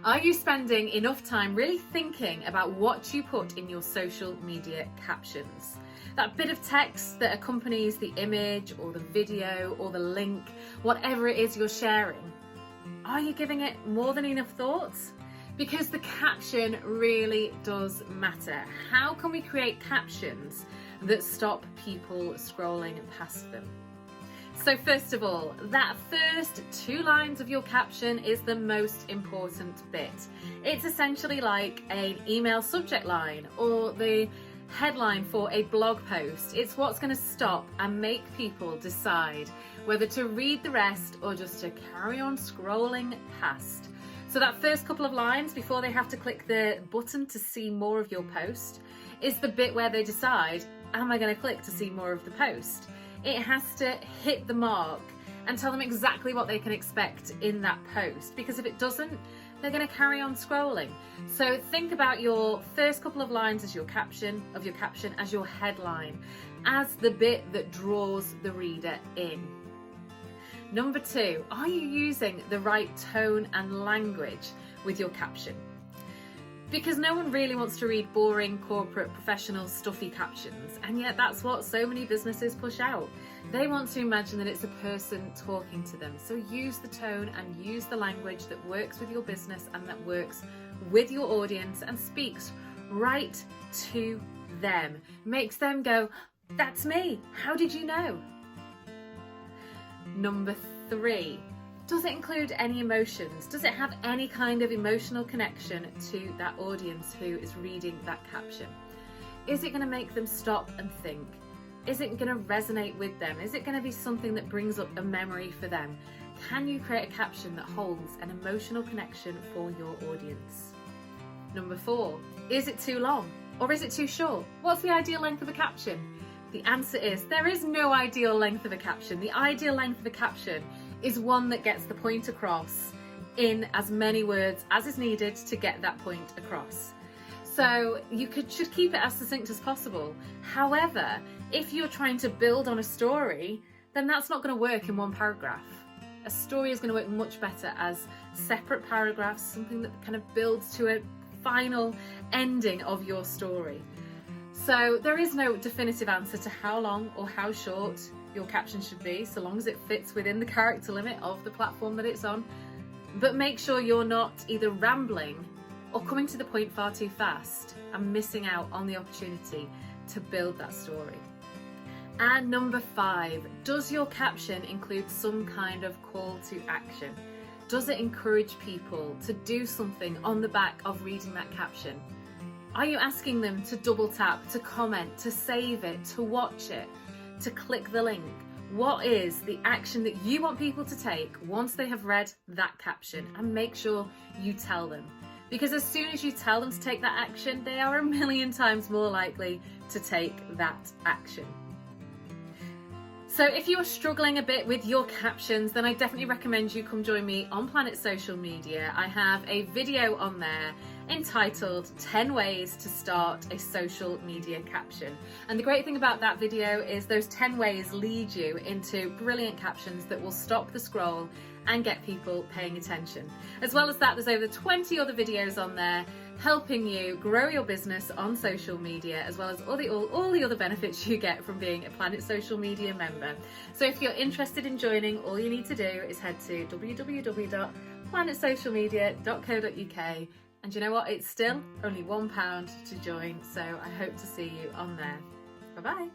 Are you spending enough time really thinking about what you put in your social media captions? That bit of text that accompanies the image or the video or the link, whatever it is you're sharing. Are you giving it more than enough thoughts? Because the caption really does matter. How can we create captions that stop people scrolling past them? So first of all, that first 2 lines of your caption is the most important bit. It's essentially like an email subject line or the headline for a blog post. It's what's going to stop and make people decide whether to read the rest or just to carry on scrolling past. So that first couple of lines before they have to click the button to see more of your post is the bit where they decide, am I going to click to see more of the post? It has to hit the mark and tell them exactly what they can expect in that post, because if it doesn't, they're going to carry on scrolling. So think about your first couple of lines as your caption, as your headline, as the bit that draws the reader in. Number 2, are you using the right tone and language with your caption? Because no one really wants to read boring, corporate, professional, stuffy captions, and yet that's what so many businesses push out. They want to imagine that it's a person talking to them. So use the tone and use the language that works with your business and that works with your audience and speaks right to them. Makes them go, that's me, how did you know? Number 3. Does it include any emotions? Does it have any kind of emotional connection to that audience who is reading that caption? Is it going to make them stop and think? Is it going to resonate with them? Is it going to be something that brings up a memory for them? Can you create a caption that holds an emotional connection for your audience? Number 4, is it too long or is it too short? What's the ideal length of a caption? The answer is there is no ideal length of a caption. The ideal length of a caption is one that gets the point across in as many words as is needed to get that point across. So you should keep it as succinct as possible. However, if you're trying to build on a story, then that's not going to work in one paragraph. A story is going to work much better as separate paragraphs, something that kind of builds to a final ending of your story. So there is no definitive answer to how long or how short your caption should be, so long as it fits within the character limit of the platform that it's on. But make sure you're not either rambling or coming to the point far too fast and missing out on the opportunity to build that story. And number 5, does your caption include some kind of call to action? Does it encourage people to do something on the back of reading that caption? Are you asking them to double tap, to comment, to save it, to watch it, to click the link? What is the action that you want people to take once they have read that caption? And make sure you tell them. Because as soon as you tell them to take that action, they are a million times more likely to take that action. So if you are struggling a bit with your captions, then I definitely recommend you come join me on Planet Social Media. I have a video on there entitled 10 ways to start a social media caption. And the great thing about that video is those 10 ways lead you into brilliant captions that will stop the scroll and get people paying attention. As well as that, there's over 20 other videos on there helping you grow your business on social media, as well as all the other benefits you get from being a Planet Social Media member. So if you're interested in joining, all you need to do is head to www.planetsocialmedia.co.uk, and you know what, it's still only £1 to join, so I hope to see you on there. Bye bye.